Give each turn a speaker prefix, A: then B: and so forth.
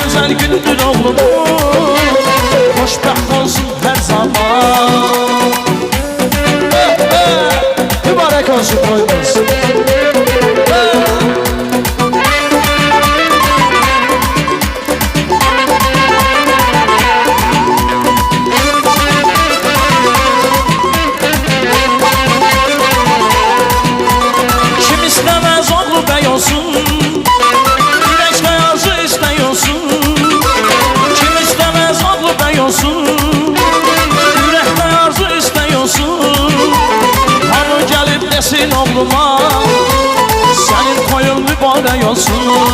A: güzel gündür oğlum, xoşbəxt olsun hər zaman. Mübarək olsun toyunuz. Kim istemez oğlu bey olsun, yürekte yazı istey olsun. Kim istemez oğlu bey olsun, yürekte yazı istey olsun. Hanı gelip desin oğluma, senin koyun mübarek olsun.